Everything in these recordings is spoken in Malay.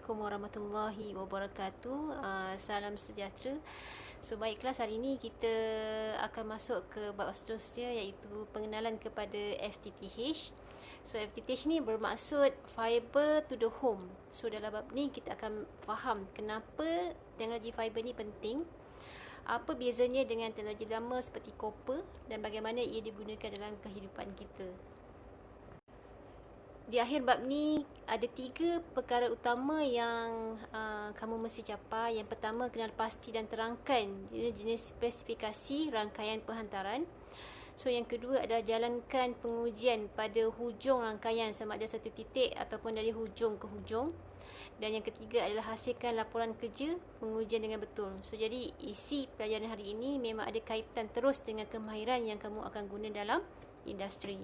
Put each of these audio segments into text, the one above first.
Assalamualaikum warahmatullahi wabarakatuh. Salam sejahtera. So baiklah, hari ini kita akan masuk ke bab seterusnya, iaitu pengenalan kepada FTTH. So FTTH ni bermaksud Fiber to the Home. So dalam bab ni kita akan faham kenapa teknologi fiber ni penting, apa bezanya dengan teknologi lama seperti copper, dan bagaimana ia digunakan dalam kehidupan kita. Di akhir bab ni ada 3 perkara utama yang kamu mesti capai. Yang pertama, kenal pasti dan terangkan jenis spesifikasi rangkaian penghantaran. So yang kedua adalah jalankan pengujian pada hujung rangkaian, sama ada satu titik ataupun dari hujung ke hujung. Dan yang ketiga adalah hasilkan laporan kerja pengujian dengan betul. So jadi isi pelajaran hari ini memang ada kaitan terus dengan kemahiran yang kamu akan guna dalam industri.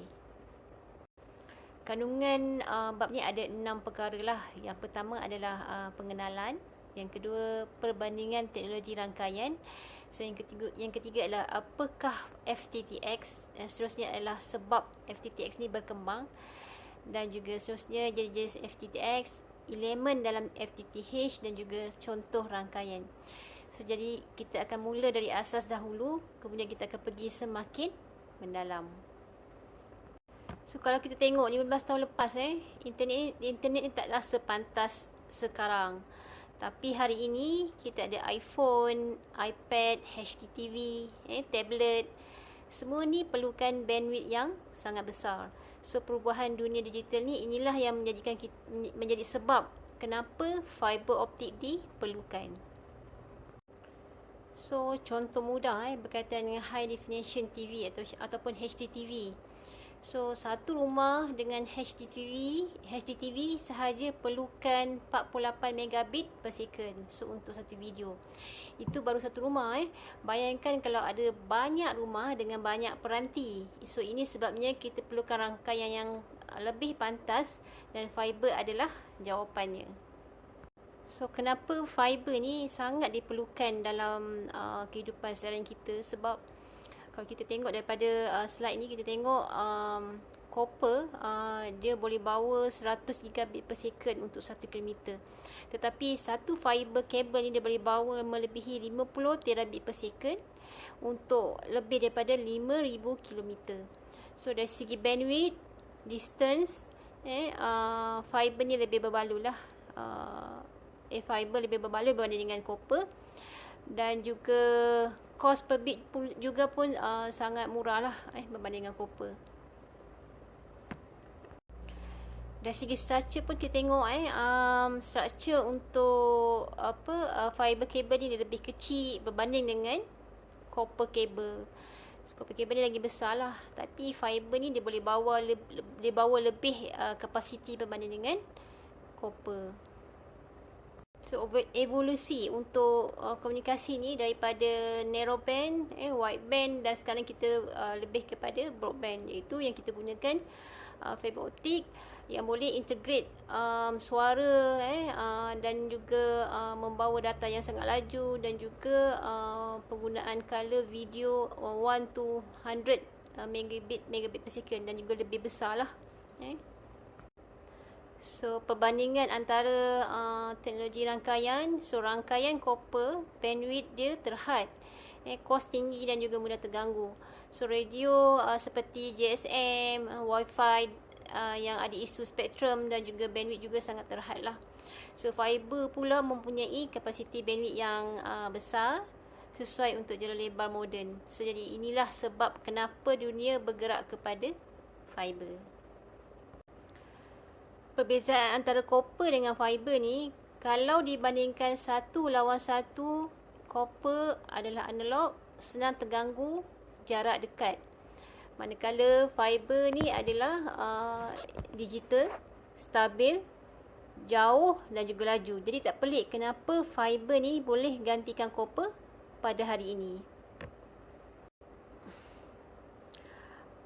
Kandungan bab ni ada 6 perkara lah. Yang pertama adalah pengenalan. Yang kedua, perbandingan teknologi rangkaian. So yang ketiga adalah apakah FTTX. Dan seterusnya adalah sebab FTTX ni berkembang. Dan juga seterusnya jenis FTTX, elemen dalam FTTH dan juga contoh rangkaian. So jadi kita akan mula dari asas dahulu, kemudian kita akan pergi semakin mendalam. So kalau kita tengok 15 tahun lepas internet ni taklah sepantas sekarang. Tapi hari ini kita ada iPhone, iPad, HDTV, tablet. Semua ni perlukan bandwidth yang sangat besar. So perubahan dunia digital ni, inilah yang menjadi sebab kenapa fiber optik diperlukan. So contoh mudah berkaitan dengan high definition TV ataupun HDTV. So satu rumah dengan HDTV sahaja perlukan 48 megabit per second. So untuk satu video. Itu baru satu rumah. Bayangkan kalau ada banyak rumah dengan banyak peranti. So ini sebabnya kita perlukan rangkaian yang lebih pantas, dan fiber adalah jawapannya. So kenapa fiber ni sangat diperlukan dalam kehidupan seharian kita? Sebab kalau kita tengok daripada slide ni, kita tengok copper dia boleh bawa 100 gigabit per second untuk 1 kilometer. Tetapi satu fiber kabel ni dia boleh bawa melebihi 50 terabit per second untuk lebih daripada 5,000 kilometer. So dari segi bandwidth, distance, fiber ni lebih berbaloi lah. Fiber lebih berbaloi berbanding dengan copper. Dan juga cost per bit juga pun sangat murah lah berbanding dengan copper. Dari segi structure pun kita tengok structure untuk fiber cable ni lebih kecil berbanding dengan copper cable. Copper cable ni lagi besar lah, tapi fiber ni dia boleh bawa lebih kapasiti berbanding dengan copper. So evolusi untuk komunikasi ni daripada narrowband, wideband, dan sekarang kita lebih kepada broadband, iaitu yang kita gunakan fiber optik yang boleh integrate suara dan juga membawa data yang sangat laju, dan juga penggunaan color video 1 to 100 megabit per second, dan juga lebih besar lah. So perbandingan antara teknologi rangkaian. So rangkaian copper, bandwidth dia terhad, kos tinggi dan juga mudah terganggu. So radio seperti GSM, Wi-Fi yang ada isu spektrum dan juga bandwidth juga sangat terhad lah. So fiber pula mempunyai kapasiti bandwidth yang besar sesuai untuk jalur lebar moden. So jadi inilah sebab kenapa dunia bergerak kepada fiber. Perbezaan antara copper dengan fiber ni, kalau dibandingkan 1 lawan 1, copper adalah analog, senang terganggu, jarak dekat. Manakala fiber ni adalah digital, stabil, jauh dan juga laju. Jadi tak pelik kenapa fiber ni boleh gantikan copper pada hari ini.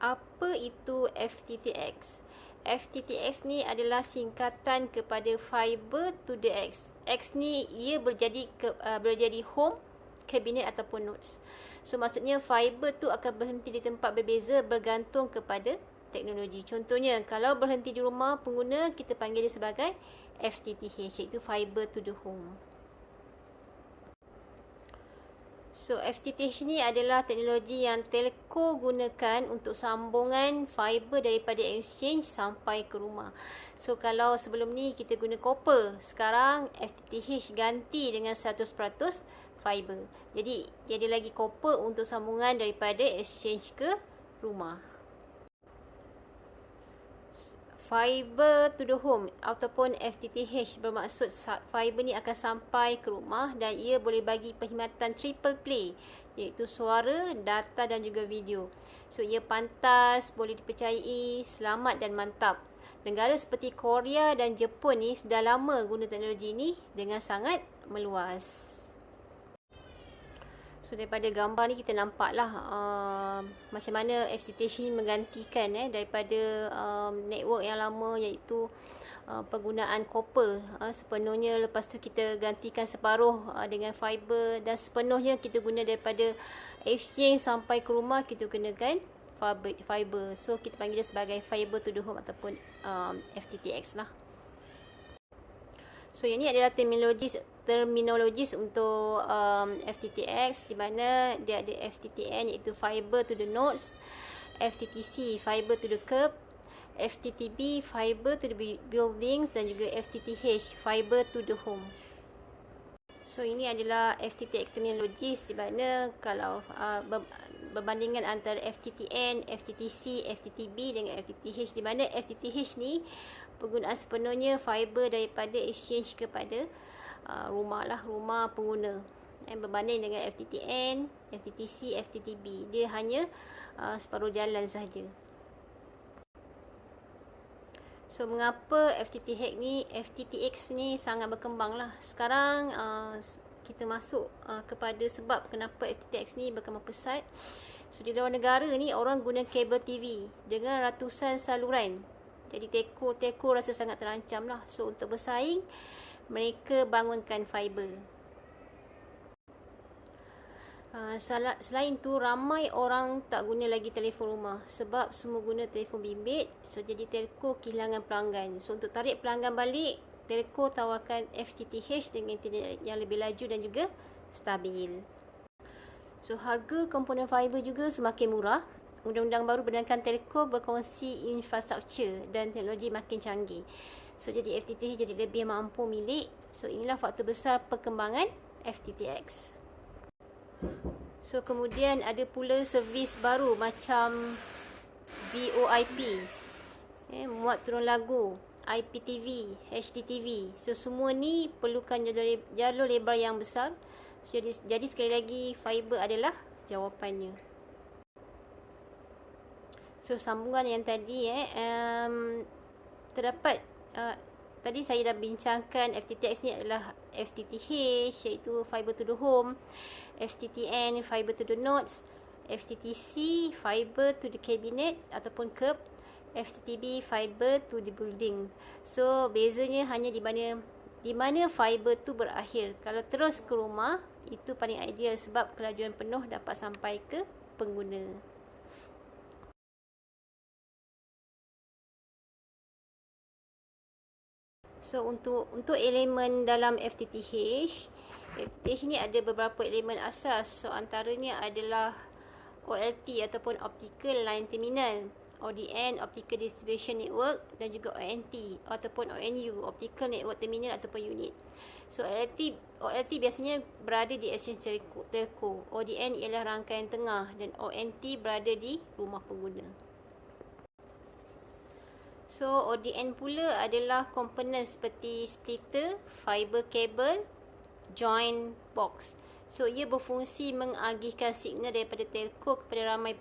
Apa itu FTTX? FTTX ni adalah singkatan kepada Fiber to the X. X ni ia berjadi home, kabinet ataupun nodes. So maksudnya fiber tu akan berhenti di tempat berbeza bergantung kepada teknologi. Contohnya, kalau berhenti di rumah pengguna, kita panggil dia sebagai FTTH, iaitu Fiber to the Home. So, FTTH ni adalah teknologi yang telco gunakan untuk sambungan fiber daripada exchange sampai ke rumah. So, kalau sebelum ni kita guna copper, sekarang FTTH ganti dengan 100% fiber. Jadi, tiada lagi copper untuk sambungan daripada exchange ke rumah. Fiber to the home ataupun FTTH bermaksud fiber ni akan sampai ke rumah dan ia boleh bagi perkhidmatan triple play, iaitu suara, data dan juga video. So, ia pantas, boleh dipercayai, selamat dan mantap. Negara seperti Korea dan Jepun ni sudah lama guna teknologi ni dengan sangat meluas. So, daripada gambar ni kita nampaklah macam mana FTTH ni menggantikan daripada network yang lama, iaitu penggunaan copper sepenuhnya. Lepas tu kita gantikan separuh dengan fiber dan sepenuhnya kita guna daripada exchange sampai ke rumah kita gunakan fiber. So, kita panggil dia sebagai fiber to the home ataupun FTTX lah. So, ini adalah terminologis untuk FTTX, di mana dia ada FTTN iaitu fiber to the nodes, FTTC fiber to the curb, FTTB fiber to the buildings dan juga FTTH fiber to the home. So, ini adalah FTTX terminologis, di mana kalau berbandingan antara FTTN, FTTC, FTTB dengan FTTH, di mana FTTH ni penggunaan sepenuhnya fiber daripada exchange kepada rumah pengguna. Berbanding dengan FTTN, FTTC, FTTB, dia hanya separuh jalan sahaja. So, mengapa FTTX ni sangat berkembang lah. Sekarang kita masuk kepada sebab kenapa FTTX ni berkembang pesat. So, di luar negara ni orang guna kabel TV dengan ratusan saluran. Jadi telco rasa sangat terancam lah. So, untuk bersaing, mereka bangunkan fiber. Selain tu, ramai orang tak guna lagi telefon rumah sebab semua guna telefon bimbit. So, jadi telco kehilangan pelanggan. So, untuk tarik pelanggan balik, telco tawarkan FTTH dengan internet yang lebih laju dan juga stabil. So, harga komponen fiber juga semakin murah. Undang-undang baru benarkan telco berkongsi infrastruktur dan teknologi makin canggih. So, jadi FTTH jadi lebih mampu milik. So, inilah faktor besar perkembangan FTTX. So, kemudian ada pula servis baru macam VoIP, muat turun lagu, IPTV, HDTV. So, semua ni perlukan jalur lebar yang besar. So, jadi sekali lagi fiber adalah jawapannya. So, sambungan yang tadi terdapat tadi saya dah bincangkan FTTX ni adalah FTTH iaitu fiber to the home, FTTN fiber to the nodes, FTTC fiber to the cabinet ataupun curb, FTTB fiber to the building. So, bezanya hanya di mana fiber tu berakhir. Kalau terus ke rumah, itu paling ideal sebab kelajuan penuh dapat sampai ke pengguna. So, untuk elemen dalam FTTH ni ada beberapa elemen asas. So, antaranya adalah OLT ataupun Optical Line Terminal, ODN Optical Distribution Network dan juga ONT ataupun ONU Optical Network Terminal ataupun unit. So, OLT biasanya berada di exchange telco. ODN ialah rangkaian tengah dan ONT berada di rumah pengguna. So, ODN pula adalah komponen seperti splitter, fiber cable, joint box. So, ia berfungsi mengagihkan signal daripada telco kepada ramai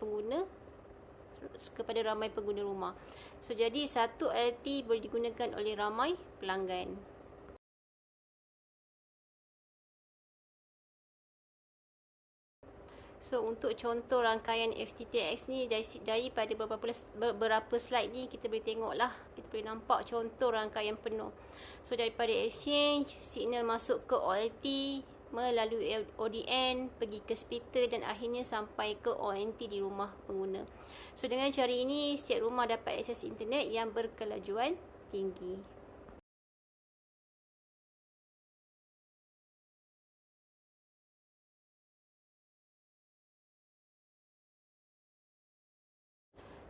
pengguna rumah. So, jadi satu OLT boleh digunakan oleh ramai pelanggan. So, untuk contoh rangkaian FTTX ni daripada beberapa slide ni kita boleh tengok lah. Kita boleh nampak contoh rangkaian penuh. So, daripada exchange, signal masuk ke OLT, melalui ODN, pergi ke hospital dan akhirnya sampai ke ONT di rumah pengguna. So dengan cara ini, setiap rumah dapat akses internet yang berkelajuan tinggi.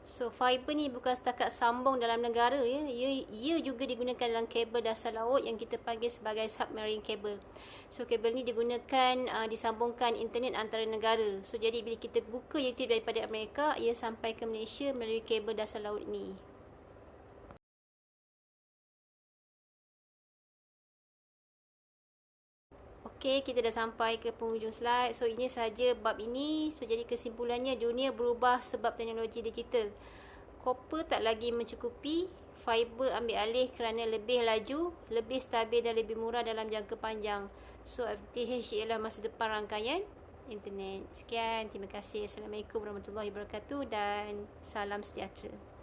So fiber ni bukan setakat sambung dalam negara ya. Ia juga digunakan dalam kabel dasar laut yang kita panggil sebagai submarine cable. So kabel ni digunakan disambungkan internet antara negara. So jadi bila kita buka YouTube daripada Amerika, ia sampai ke Malaysia melalui kabel dasar laut ni. Okey, kita dah sampai ke penghujung slide. So ini saja bab ini. So jadi kesimpulannya, dunia berubah sebab teknologi digital. Copper tak lagi mencukupi, fiber ambil alih kerana lebih laju, lebih stabil dan lebih murah dalam jangka panjang. So FTTH ialah masa depan rangkaian internet. Sekian, terima kasih. Assalamualaikum warahmatullahi wabarakatuh dan salam sejahtera.